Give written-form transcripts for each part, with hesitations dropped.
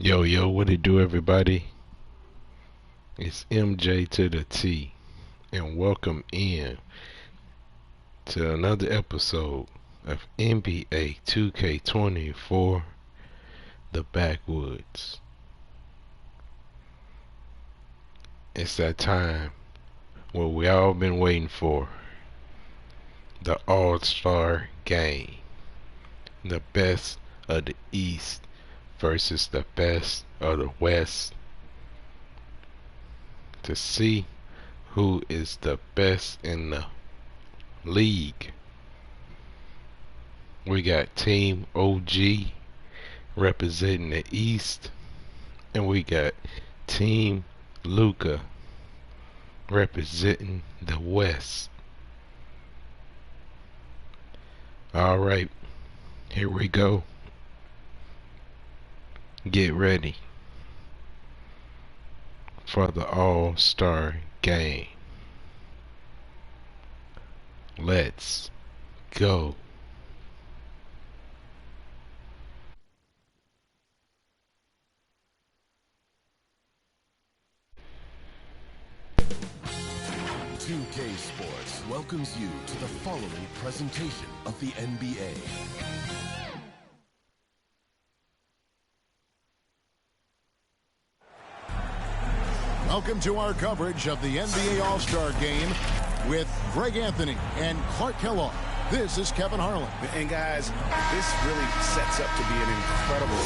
Yo, yo, what it do, everybody? It's MJ to the T, and welcome in to another episode of NBA 2K24, the Backwoods. It's that time what we all been waiting for, the AllStar game. The best of the East versus the best of the West, to see who is the best in the league. We got Team OG representing the East, and we got Team Luca representing the West. Alright, here we go. Get ready for the All-Star game. Let's go. AllStar Sports welcomes you to the following presentation of the NBA. Welcome to our coverage of the NBA All-Star Game with Greg Anthony and Clark Kellogg. This is Kevin Harlan. And guys, this really sets up to be an incredible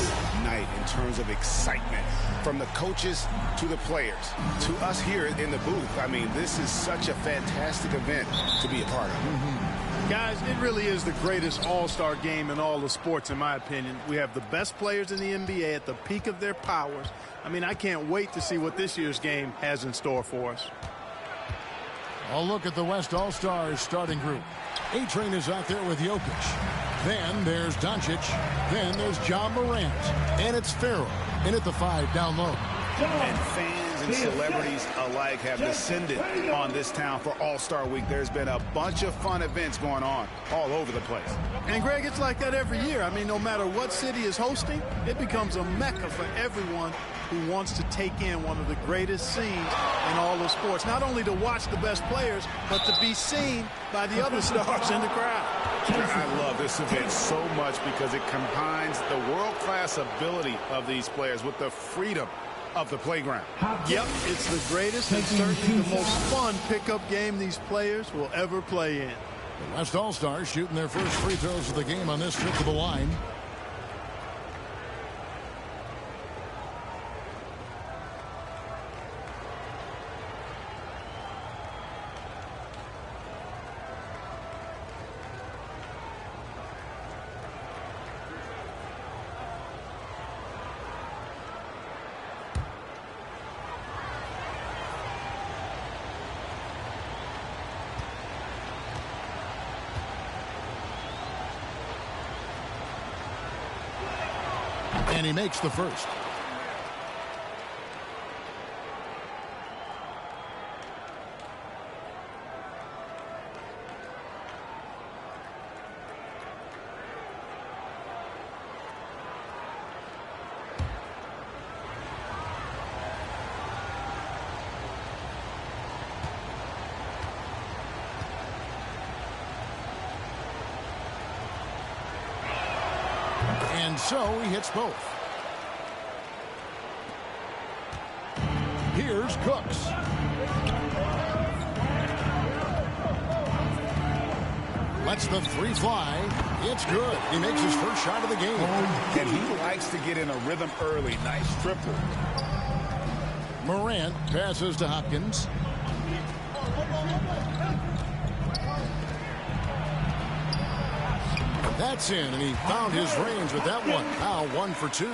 night in terms of excitement. From the coaches to the players, to us here in the booth. I mean, this is such a fantastic event to be a part of. Guys, it really is the greatest all-star game in all the sports, in my opinion. We have the best players in the NBA at the peak of their powers. I mean, I can't wait to see what this year's game has in store for us. I'll look at the West All-Stars starting group. A-Train is out there with Jokic. Then there's Doncic. Then there's John Morant. And it's Farrell in at the 5 down low. And fans and celebrities alike have descended on this town for All-Star Week. There's been a bunch of fun events going on all over the place. And, Greg, it's like that every year. I mean, no matter what city is hosting, it becomes a mecca for everyone who wants to take in one of the greatest scenes in all of sports. Not only to watch the best players, but to be seen by the other stars in the crowd. I love this event so much because it combines the world-class ability of these players with the freedom of the playground. Yep, it's the greatest and certainly the most fun pickup game these players will ever play in. The West All-Stars shooting their first free throws of the game on this trip to the line. And he makes the first. And so he hits both. Here's Cooks. Lets the three fly. It's good. He makes his first shot of the game. And he likes to get in a rhythm early. Nice triple. Morant passes to Hopkins. That's in, and he found his range with that one. Now 1 for 2.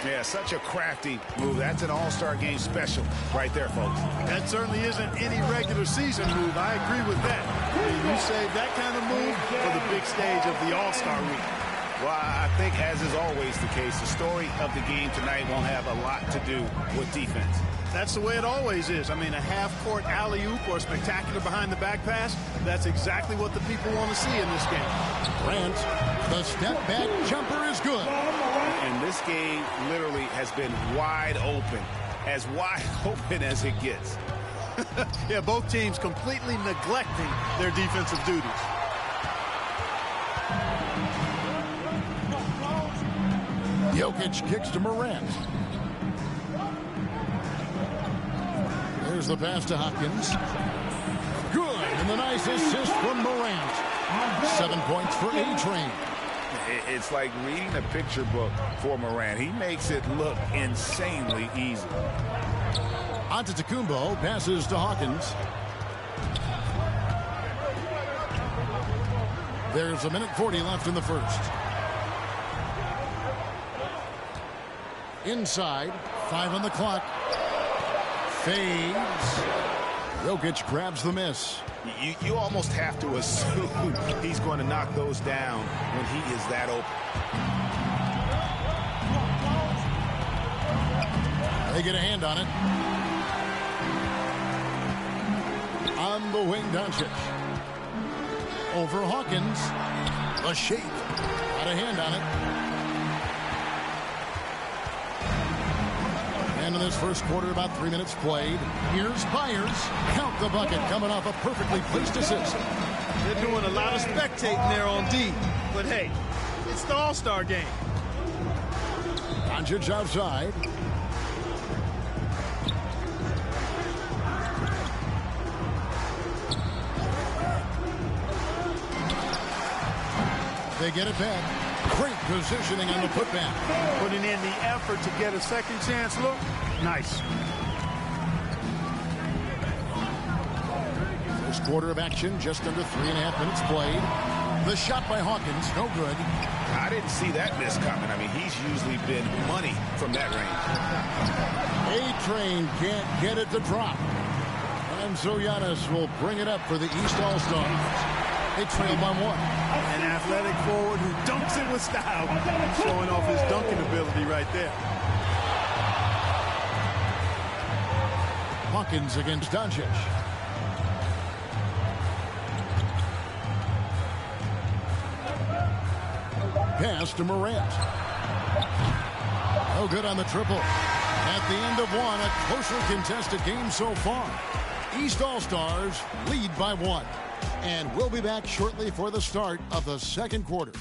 Yeah, such a crafty move. That's an All-Star game special right there, folks. That certainly isn't any regular season move. I agree with that. You save that kind of move for the big stage of the All-Star week. Well, I think, as is always the case, the story of the game tonight won't have a lot to do with defense. That's the way it always is. I mean, a half-court alley-oop or a spectacular behind-the-back pass, that's exactly what the people want to see in this game. Grant, the step-back jumper is good. And this game literally has been wide open as it gets. Yeah, both teams completely neglecting their defensive duties. Jokic kicks to Morant. There's the pass to Hopkins. Good, and the nice assist from Morant. 7 points for A-Train. It's like reading a picture book for Morant. He makes it look insanely easy. Antetokounmpo passes to Hawkins. There's 1:40 left in the first. Inside, 5 on the clock. Fades. Jokic grabs the miss. You almost have to assume he's going to knock those down when he is that open. They get a hand on it. On the wing, Doncic. Over Hawkins. A shake. Got a hand on it. And in this first quarter, about 3 minutes played. Here's Byers. Count the bucket, coming off a perfectly placed assist. They're doing a lot of spectating there on D. But hey, it's the All-Star game. Doncic outside. They get it back. Great positioning on the putback. Putting in the effort to get a second chance look. Nice. First quarter of action, just under 3.5 minutes played. The shot by Hawkins, no good. I didn't see that miss coming. I mean, he's usually been money from that range. A-Train can't get it to drop. And so Giannis will bring it up for the East All-Stars. They trail by 1. An athletic forward who dunks it with style. Showing off his dunking ability right there. Hawkins against Doncic. Pass to Morant. No good on the triple. At the end of one, a closely contested game so far. East All-Stars lead by 1. And we'll be back shortly for the start of the second quarter.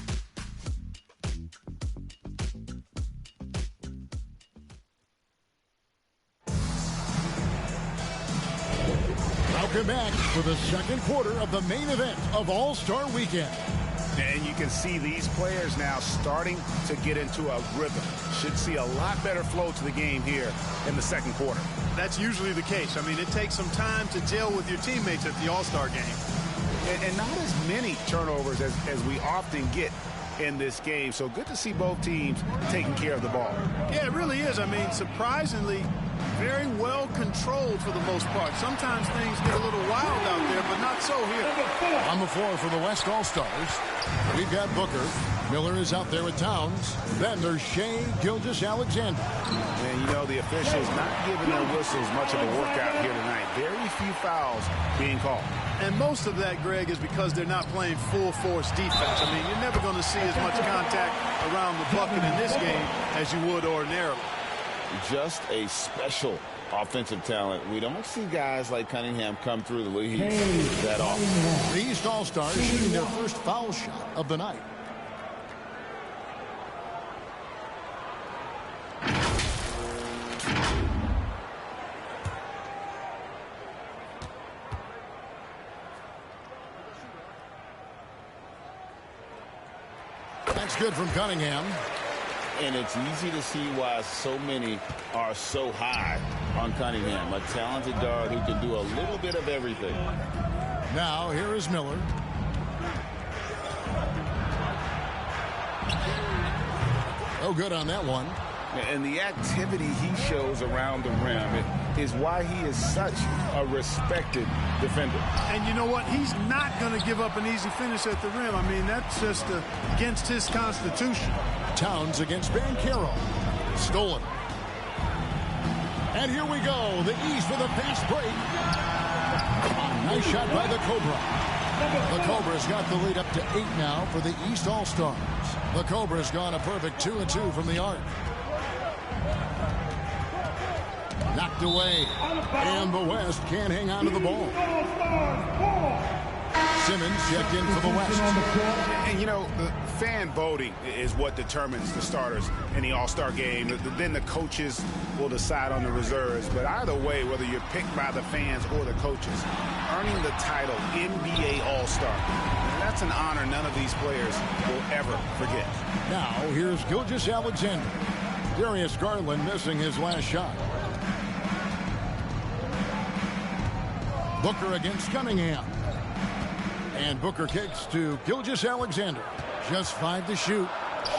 Welcome back for the second quarter of the main event of All-Star Weekend. And you can see these players now starting to get into a rhythm. Should see a lot better flow to the game here in the second quarter. That's usually the case. I mean, it takes some time to gel with your teammates at the All-Star game. And not as many turnovers as we often get in this game. So good to see both teams taking care of the ball. Yeah, it really is. I mean, surprisingly, very well controlled for the most part. Sometimes things get a little wild out there, but not so here. On the floor for the West All-Stars, we've got Booker. Miller is out there with Towns. Then there's Shea Gilgeous-Alexander. And, you know, the officials not giving their whistles much of a workout here tonight. Very few fouls being called. And most of that, Greg, is because they're not playing full-force defense. I mean, you're never going to see as much contact around the bucket in this game as you would ordinarily. Just a special offensive talent. We don't see guys like Cunningham come through the league that often. The East All-Stars shooting their first foul shot of the night. That's good from Cunningham. And it's easy to see why so many are so high on Cunningham. A talented guard who can do a little bit of everything. Now, here is Miller. Oh, good on that one. And the activity he shows around the rim is why he is such a respected defender. And you know what? He's not going to give up an easy finish at the rim. I mean, that's just against his constitution. Towns against Banchero. Stolen. And here we go. The East with a fast break. Nice shot by the Cobra. The Cobra's got the lead up to 8 now for the East All-Stars. The Cobra's gone a perfect 2-2 from the arc. Knocked away. And the West can't hang on to the ball. Simmons checked in for the West. And, you know, the fan voting is what determines the starters in the All-Star game. Then the coaches will decide on the reserves. But either way, whether you're picked by the fans or the coaches, earning the title NBA All-Star, that's an honor none of these players will ever forget. Now, here's Gilgeous-Alexander. Darius Garland missing his last shot. Booker against Cunningham. And Booker kicks to Gilgeous-Alexander. Just 5 to shoot.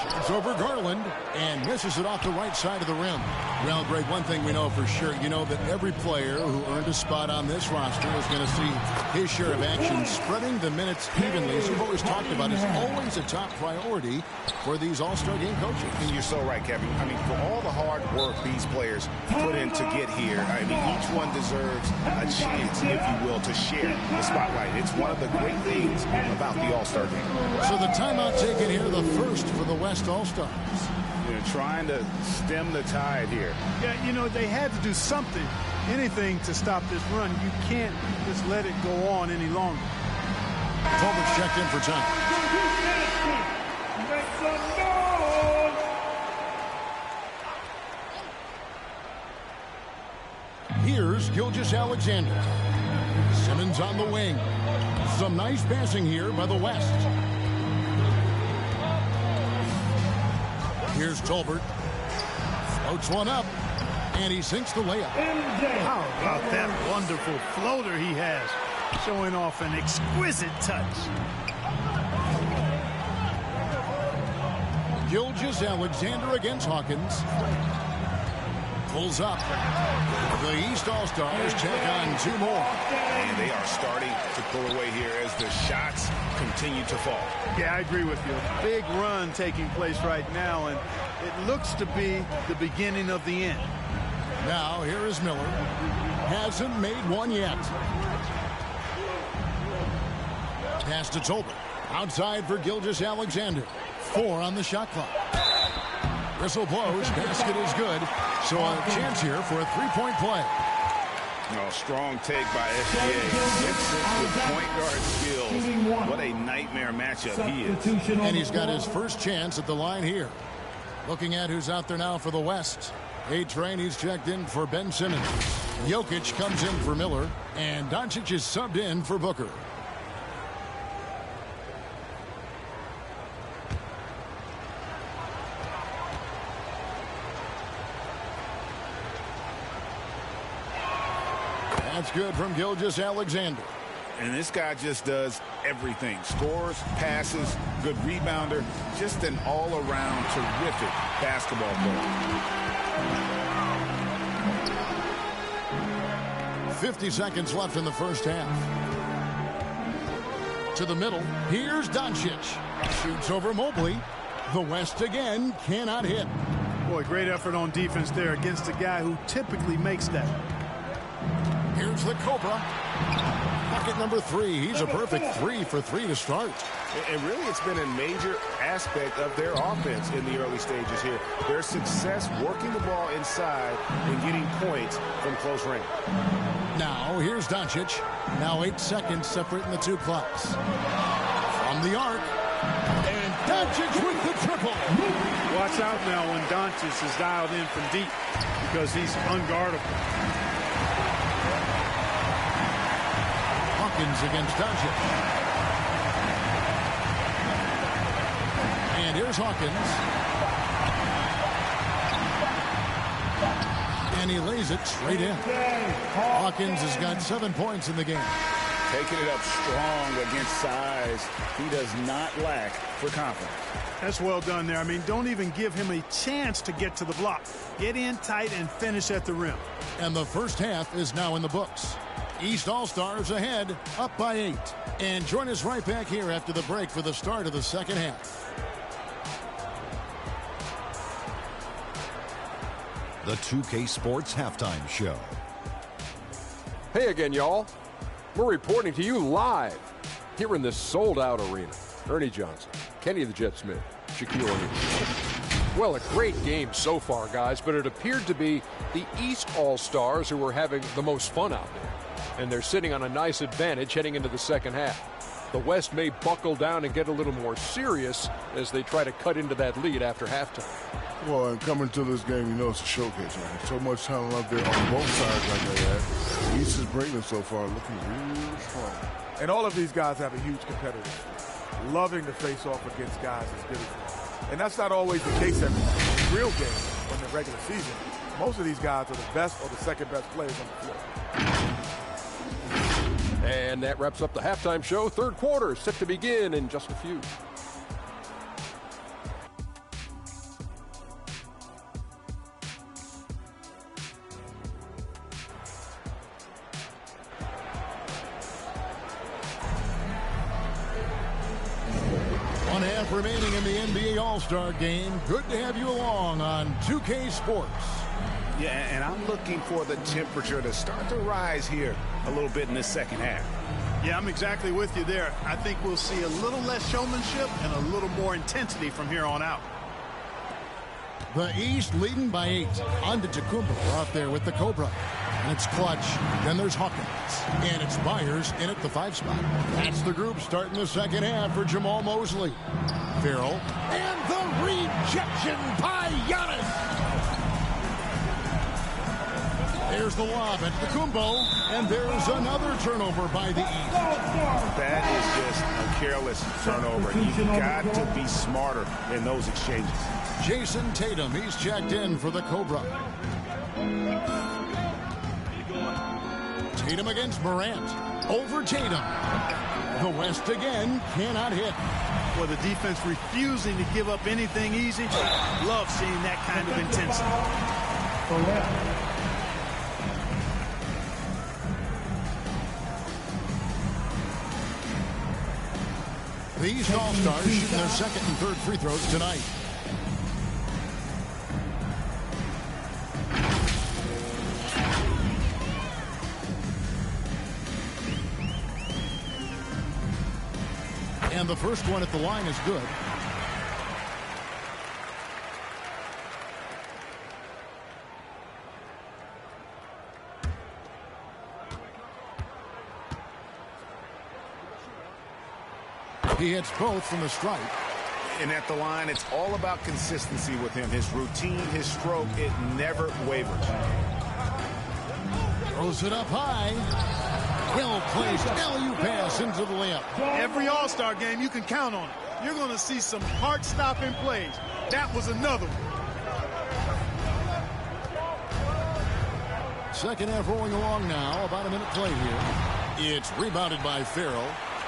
Shoots over Garland and misses it off the right side of the rim. Well, Greg, one thing we know for sure, you know that every player who earned a spot on this roster is going to see his share of action. Spreading the minutes evenly, as we've always talked about, is always a top priority for these All-Star game coaches. And you're so right, Kevin. I mean, for all the hard work these players put in to get here, I mean, each one deserves a chance, if you will, to share the spotlight. It's one of the great things about the All-Star game. So the timeout taken here, the first for the West All-Stars. They're trying to stem the tide here. Yeah, you know, they had to do something, anything to stop this run. You can't just let it go on any longer. Tolbert checked in for time. Here's Gilgeous-Alexander. Simmons on the wing. Some nice passing here by the West. Here's Tolbert. Floats one up. And he sinks the layup. How about that wonderful floater he has, showing off an exquisite touch. Gilgeous-Alexander against Hawkins. Pulls up. The East All-Stars take on 2 more. And they are starting to pull away here as the shots continue to fall. Yeah, I agree with you. A big run taking place right now, and it looks to be the beginning of the end. Now, here is Miller. Hasn't made one yet. Pass to Tolbert. Outside for Gilgeous-Alexander. 4 on the shot clock. Whistle blows. Basket is good. So a chance here for a 3-point play. Oh, strong take by SGA. 6'6" with point guard skills. What a nightmare matchup he is. And he's got his first chance at the line here. Looking at who's out there now for the West. A-Train, he's checked in for Ben Simmons. Jokic comes in for Miller. And Doncic is subbed in for Booker. That's good from Gilgeous-Alexander. And this guy just does everything. Scores, passes, good rebounder. Just an all-around terrific basketball player. 50 seconds left in the first half. To the middle. Here's Doncic. Shoots over Mobley. The West again cannot hit. Boy, great effort on defense there against a guy who typically makes that. Here's the Cobra. Bucket number 3. He's a perfect 3 for 3 to start. And really, it's been a major aspect of their offense in the early stages here. Their success working the ball inside and getting points from close range. Now, here's Doncic. Now 8 seconds separating the 2 clocks. From the arc. And Doncic with the triple. Watch out now when Doncic is dialed in from deep because he's unguardable. Against Doncic. And here's Hawkins. And he lays it straight in. Hawkins has got 7 points in the game. Taking it up strong against size. He does not lack for confidence. That's well done there. I mean, don't even give him a chance to get to the block. Get in tight and finish at the rim. And the first half is now in the books. East All-Stars ahead, up by 8. And join us right back here after the break for the start of the second half. The 2K Sports Halftime Show. Hey again, y'all. We're reporting to you live here in this sold-out arena. Ernie Johnson, Kenny the Jet Smith, Shaquille O'Neal. Well, a great game so far, guys, but it appeared to be the East All-Stars who were having the most fun out there. And they're sitting on a nice advantage heading into the second half. The West may buckle down and get a little more serious as they try to cut into that lead after halftime. Well, and coming to this game, you know it's a showcase, man. So much talent out there on both sides like they had. The East is bringing so far, looking really strong. And all of these guys have a huge competitive, loving to face off against guys as good as them. And that's not always the case every night. In real games, in the regular season, most of these guys are the best or the second best players on the floor. And that wraps up the halftime show. Third quarter set to begin in just a few. One half remaining in the NBA All-Star game. Good to have you along on 2K Sports. Yeah, and I'm looking for the temperature to start to rise here a little bit in this second half. Yeah, I'm exactly with you there. I think we'll see a little less showmanship and a little more intensity from here on out. The East leading by 8. Antetokounmpo out there with the Cobra. And it's Clutch. Then there's Hawkins. And it's Myers in at the 5 spot. That's the group starting the second half for Jamal Mosley. Farrell. And the rejection by Giannis. There's the lob at Antetokounmpo. And there's another turnover by the East. That is just a careless turnover. You've got to be smarter in those exchanges. Jason Tatum, he's checked in for the Cobra. Tatum against Morant. Over Tatum. The West again cannot hit. Well, the defense refusing to give up anything easy. Love seeing that kind of intensity. The East All-Stars shooting their second and third free throws tonight. And the first one at the line is good. He hits both from the stripe. And at the line, it's all about consistency with him. His routine, his stroke, it never wavers. Throws it up high. Well-placed LU pass into the layup. Every All-Star game, you can count on it. You're going to see some heart-stopping plays. That was another one. Second half rolling along now. About a minute play here. It's rebounded by Farrell.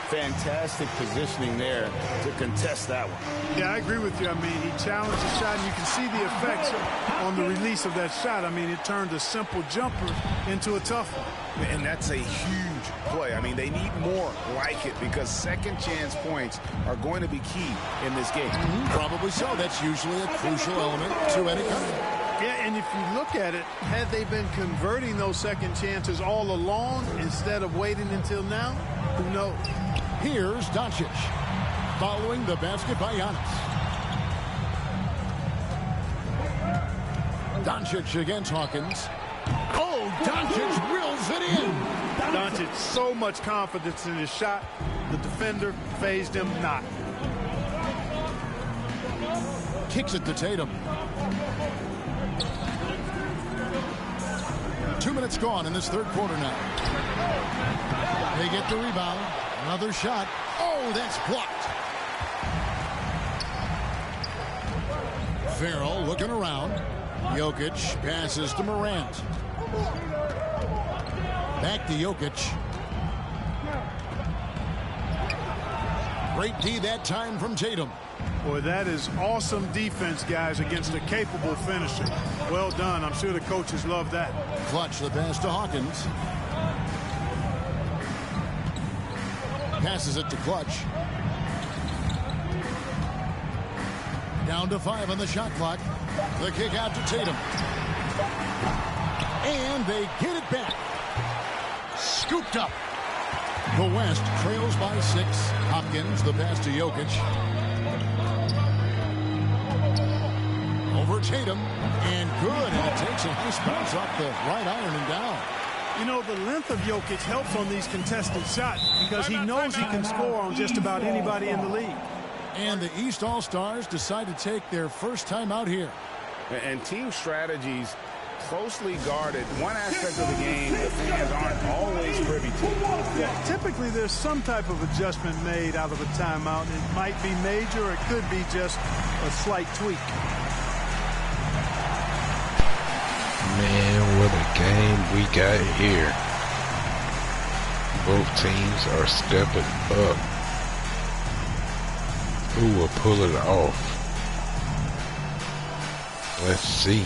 Fantastic positioning there to contest that one. Yeah, I agree with you. I mean, he challenged the shot, and you can see the effects on the release of that shot. I mean, it turned a simple jumper into a tough one. And that's a huge play. I mean, they need more like it because second chance points are going to be key in this game. Probably so. That's usually a crucial element to any kind. Yeah, and if you look at it, had they been converting those second chances all along instead of waiting until now, who knows? Here's Doncic, following the basket by Giannis. Doncic against Hawkins. Oh, Doncic wills it in. Doncic, so much confidence in his shot. The defender phased him not. Kicks it to Tatum. 2 minutes gone in this third quarter now. They get the rebound. Another shot. Oh, that's blocked. Farrell looking around. Jokic passes to Morant. Back to Jokic. Great D that time from Tatum. Boy, that is awesome defense, guys, against a capable finisher. Well done. I'm sure the coaches love that. Clutch the pass to Hawkins. Passes it to Clutch. Down to 5 on the shot clock. The kick out to Tatum. And they get it back. Scooped up. The West trails by 6. Hopkins, the pass to Jokic. towards Tatum. And good. And it takes a nice bounce off the right iron and down. You know, the length of Jokic helps on these contested shots because he knows he can score on just about anybody in the league. And the East All-Stars decide to take their first time out here. And team strategies closely guarded. One aspect of the game the fans aren't always privy to. Yeah, typically there's some type of adjustment made out of a timeout. It might be major or it could be just a slight tweak. Man, what a game we got here. Both teams are stepping up. Who will pull it off? Let's see.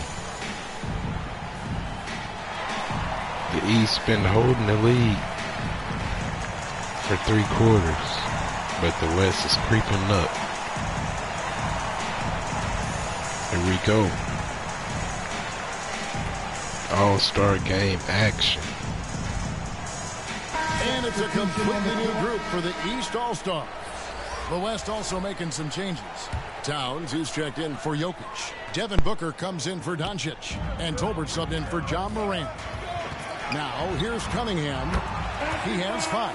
The East been holding the lead for 3 quarters, but the West is creeping up. Here we go. All-Star game action. And it's a completely new group for the East All-Stars. The West also making some changes. Towns, who's checked in for Jokic. Devin Booker comes in for Doncic. And Tolbert subbed in for John Morant. Now, here's Cunningham. He has 5.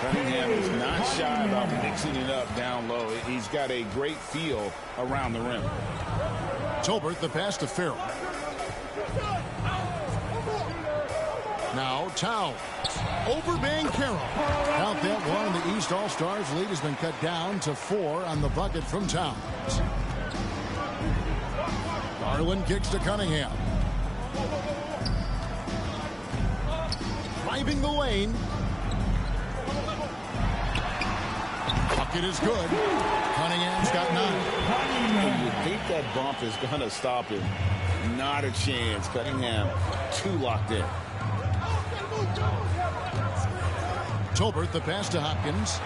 Cunningham is not shy about mixing it up down low. He's got a great feel around the rim. Tolbert, the pass to Farrell. Now Towns over Banchero. Count that one. The East All-Stars lead has been cut down to 4 on the bucket from Towns. Garland kicks to Cunningham. Driving the lane. Bucket is good. Cunningham's got 9. You think that bump is going to stop him? Not a chance. Cunningham too locked in. Tolbert, the pass to Hopkins.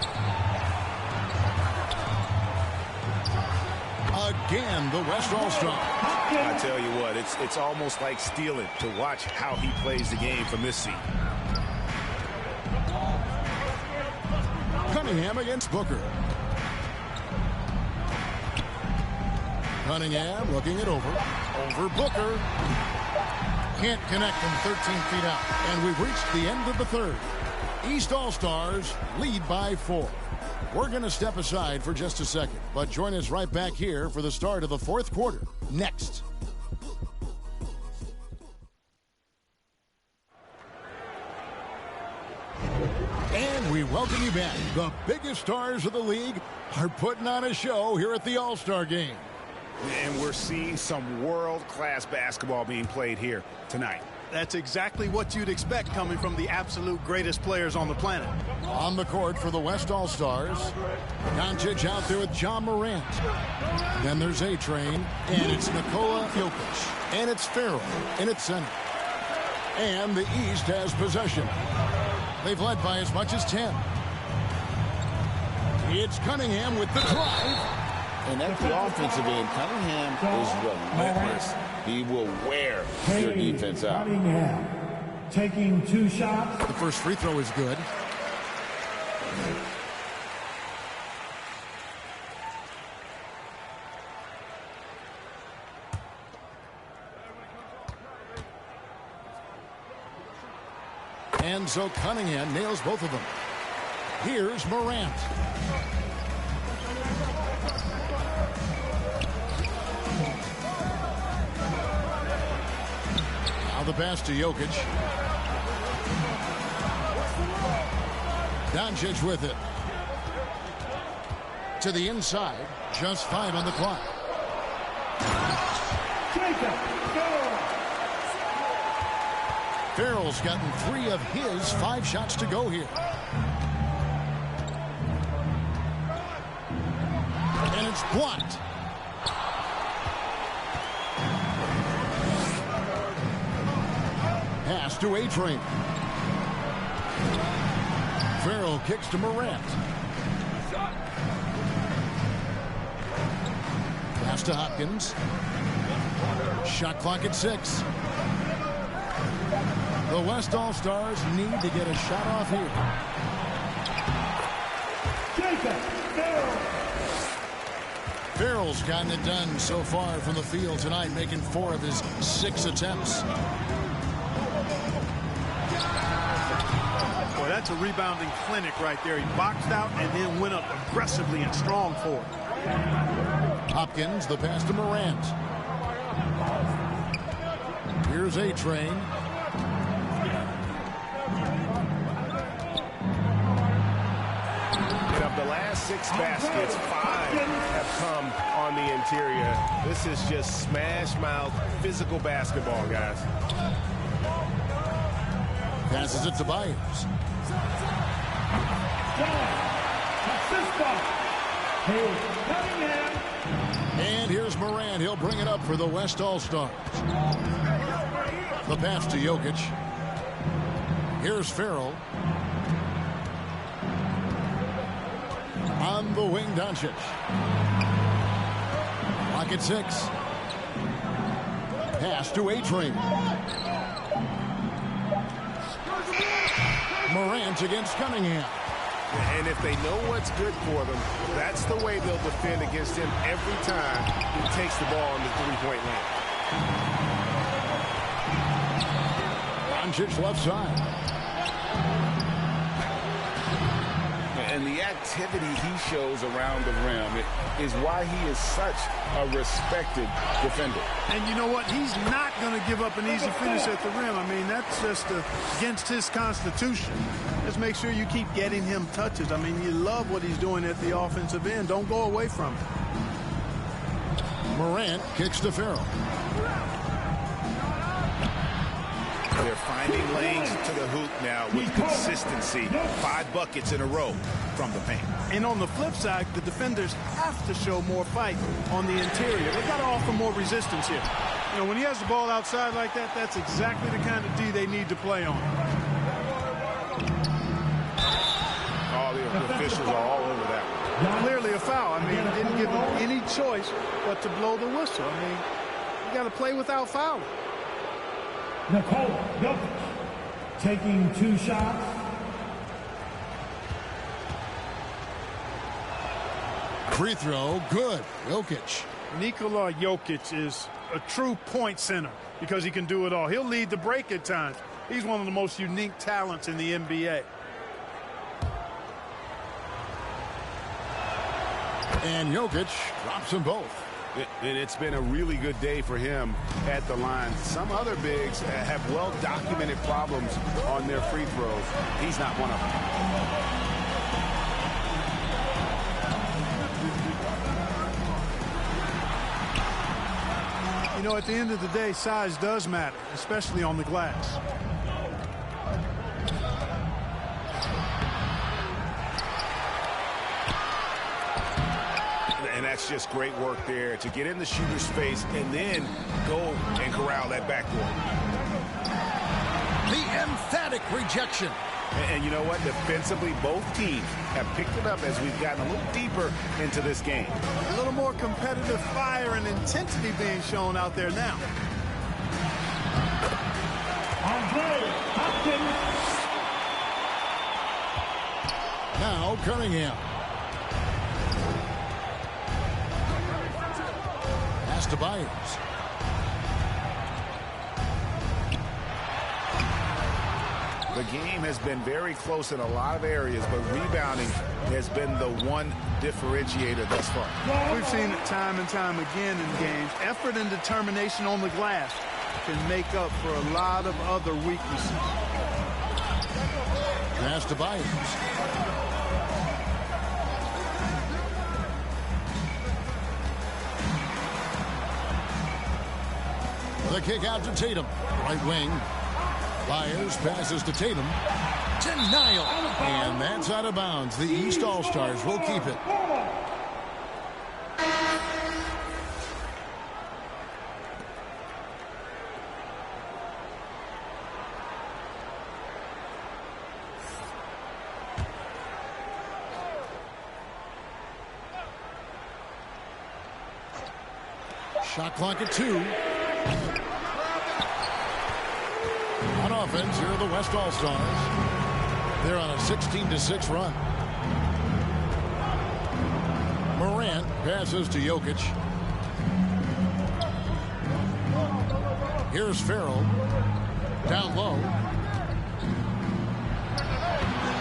Again, the West All-Star. I tell you what, it's almost like stealing to watch how he plays the game from this seat. Cunningham against Booker. Cunningham looking it over. Over Booker. Can't connect from 13 feet out. And we've reached the end of the third. East All-Stars lead by 4. We're going to step aside for just a second, but join us right back here for the start of the 4th quarter. Next. And we welcome you back. The biggest stars of the league are putting on a show here at the All-Star Game. And we're seeing some world-class basketball being played here tonight. That's exactly what you'd expect coming from the absolute greatest players on the planet. On the court for the West All-Stars, Doncic out there with John Morant. Then there's A-Train, and it's Nikola Jokic. And it's Farrell in its center. And the East has possession. They've led by as much as 10. It's Cunningham with the drive. And at the offensive end, Cunningham is relentless. He will wear your defense out. Cunningham taking 2 shots. The first free throw is good. And so Cunningham nails both of them. Here's Morant. Now the pass to Jokic. Doncic with it. To the inside. Just 5 on the clock. Farrell's gotten 3 of his 5 shots to go here. And it's blocked. Pass to A-Train. Farrell kicks to Morant. Pass to Hopkins. Shot clock at 6. The West All-Stars need to get a shot off here. Farrell's gotten it done so far from the field tonight, making 4 of his 6 attempts. Boy, that's a rebounding clinic right there. He boxed out and then went up aggressively and strong for it. Hopkins, the pass to Morant. Here's A-Train. Of the last 6 baskets, 5 have come on the interior. This is just smash-mouth physical basketball, guys. Passes it to Byers. And here's Morant. He'll bring it up for the West All-Stars. The pass to Jokic. Here's Farrell. On the wing, Doncic. Clock at 6. Pass to A-Train. Morant against Cunningham. And if they know what's good for them, that's the way they'll defend against him every time he takes the ball in the three-point line. Doncic left side. And the activity he shows around the rim is why he is such a respected defender. And you know what? He's not going to give up an easy finish at the rim. I mean, that's just against his constitution. Just make sure you keep getting him touches. I mean, you love what he's doing at the offensive end. Don't go away from it. Morant kicks to Farrell. They're finding lanes to the hoop now with consistency. 5 buckets in a row from the paint. And on the flip side, the defenders have to show more fight on the interior. They've got to offer more resistance here. You know, when he has the ball outside like that, that's exactly the kind of D they need to play on. All the officials are all over that one. Clearly a foul. I mean, he didn't give them any choice but to blow the whistle. I mean, you got to play without fouling. Nikola Jokic taking 2 shots. Free throw, good. Jokic. Nikola Jokic is a true point center because he can do it all. He'll lead the break at times. He's one of the most unique talents in the NBA. And Jokic drops them both. And it's been a really good day for him at the line. Some other bigs have well-documented problems on their free throws. He's not one of them. You know, at the end of the day, size does matter, especially on the glass. And that's just great work there to get in the shooter's face and then go and corral that backboard. The emphatic rejection. And you know what? Defensively, both teams have picked it up as we've gotten a little deeper into this game. A little more competitive fire and intensity being shown out there now. Now Cunningham. Pass to Byers. The game has been very close in a lot of areas, but rebounding has been the one differentiator thus far. We've seen it time and time again in games. Effort and determination on the glass can make up for a lot of other weaknesses. Pass to Backwoods. The kick out to Tatum. Right wing. Byers passes to Tatum. Denial. And that's out of bounds. The East All-Stars will keep it. Shot clock at 2. On offense, here are the West All-Stars. They're on a 16-6 run. Morant passes to Jokic. Here's Farrell. Down low.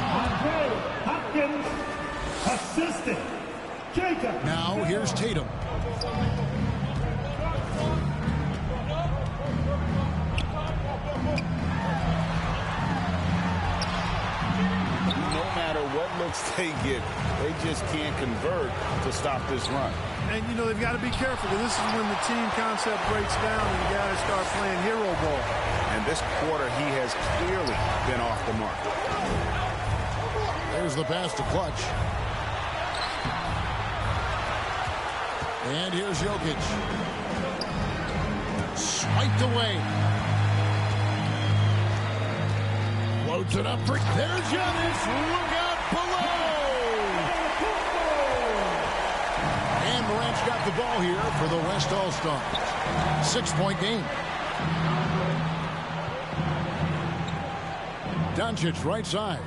Andre Hopkins, assistant. Jacob. Now here's Tatum. No matter what looks they get, they just can't convert to stop this run. And, you know, they've got to be careful because this is when the team concept breaks down and the guys start playing hero ball. And this quarter, he has clearly been off the mark. There's the pass to Clutch. And here's Jokic. Swiped away. Floats it up. There's Giannis. Look out below. And Morant's got the ball here for the West All-Stars. 6-point game. Doncic right side.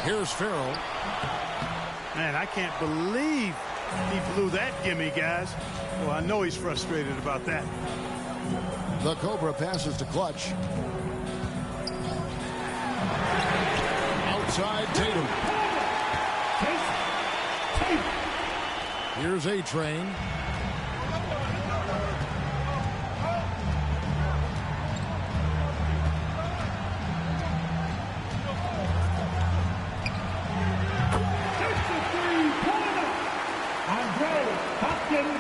Here's Farrell. Man, I can't believe he blew that gimme, guys. Well, I know he's frustrated about that. The Cobra passes to Clutch. Outside Tatum. Here's A-Train.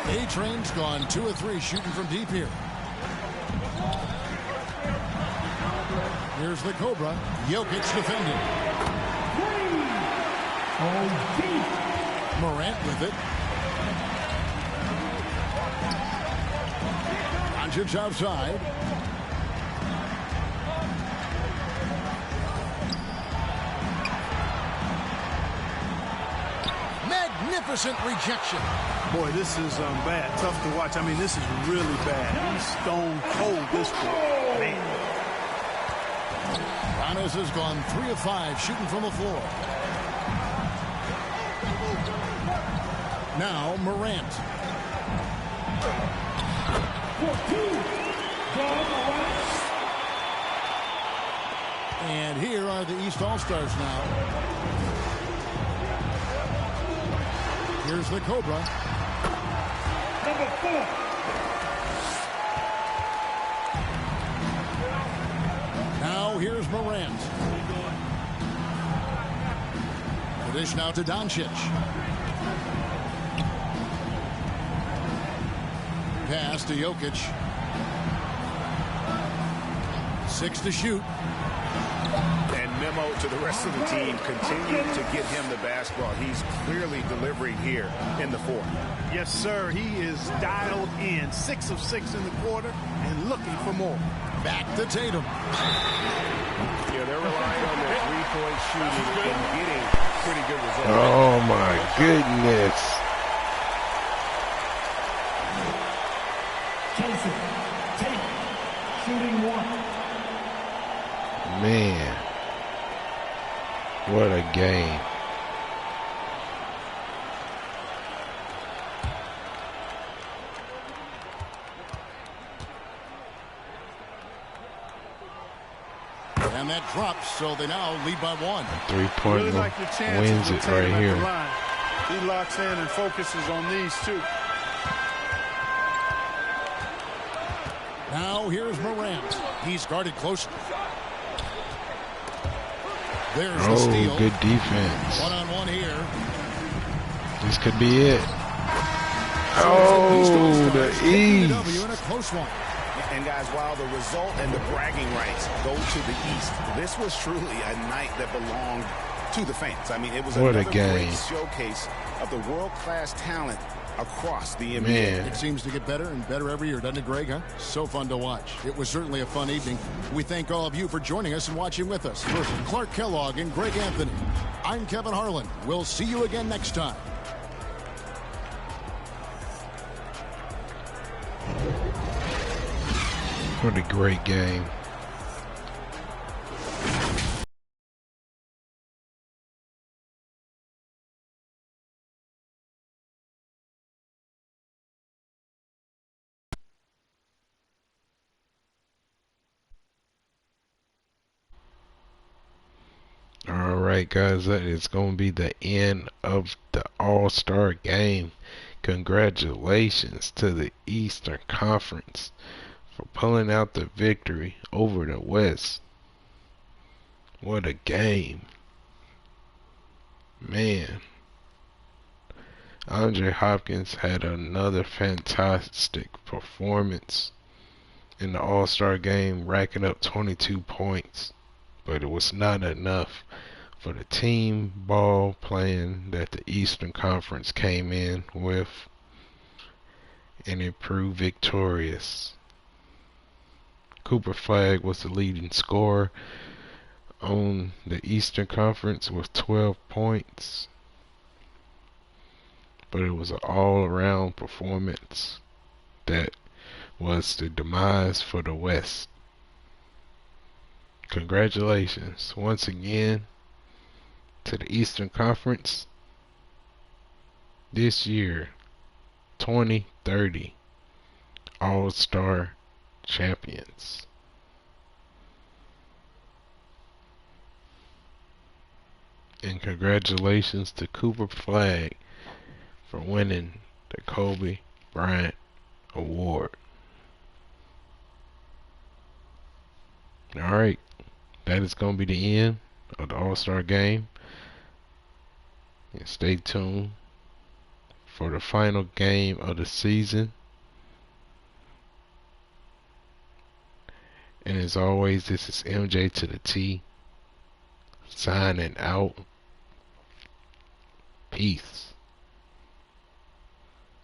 A-Train's gone 2 of 3 shooting from deep here. Here's the Cobra. Jokic defending. Morant with it. Doncic outside. Magnificent rejection. Boy, this is bad. Tough to watch. I mean, this is really bad. He's stone cold this quarter. Man. Giannis has gone 3 of 5 shooting from the floor. Now Morant. And here are the East All-Stars now. Here's the Cobra. Number 4. Now here's Morant. The dish now to Doncic. Pass to Jokic. 6 to shoot. And memo to the rest of the team, continue to get him the basketball. He's clearly delivering here in the fourth. Yes, sir. He is dialed in. 6 of 6 in the quarter and looking for more. Back to Tatum. Yeah, they're relying on their three-point shooting and getting pretty good results. Oh, my goodness. Jason Tate, shooting 1. Man. What a game. And that drops, so they now lead by 1. 3-point Really like the chances wins with it right Tatum at the here. line. He locks in and focuses on these two. Now here's Morant. He's guarded closely. There's the steal. Oh, good defense. 1-on-1 here. This could be it. Oh, the W East. in a close one. And guys, while the result and the bragging rights go to the East, this was truly a night that belonged to the fans. I mean, it was What a another game. great showcase of the world-class talent across the NBA. Man. It seems to get better and better every year, doesn't it, Greg? Huh? So fun to watch. It was certainly a fun evening. We thank all of you for joining us and watching with us. For Clark Kellogg and Greg Anthony, I'm Kevin Harlan. We'll see you again next time. What a great game. Alright, guys, that is going to be the end of the All-Star game. Congratulations to the Eastern Conference for pulling out the victory over the West. What a game. Man. Andre Hopkins had another fantastic performance in the All-Star game, racking up 22 points. But it was not enough for the team ball playing that the Eastern Conference came in with, and it proved victorious. Cooper Flagg was the leading scorer on the Eastern Conference with 12 points. But it was an all-around performance that was the demise for the West. Congratulations once again to the Eastern Conference. This year, 2030 All-Star champions. And congratulations to Cooper Flagg for winning the Kobe Bryant Award. Alright, that is going to be the end of the All-Star game. And stay tuned for the final game of the season. And as always, this is MJ to the T, signing out. Peace.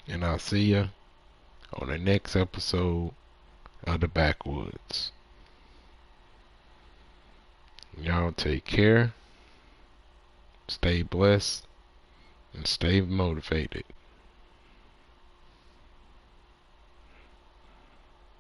And I'll see ya on the next episode of the Backwoods. Y'all take care, stay blessed, and stay motivated.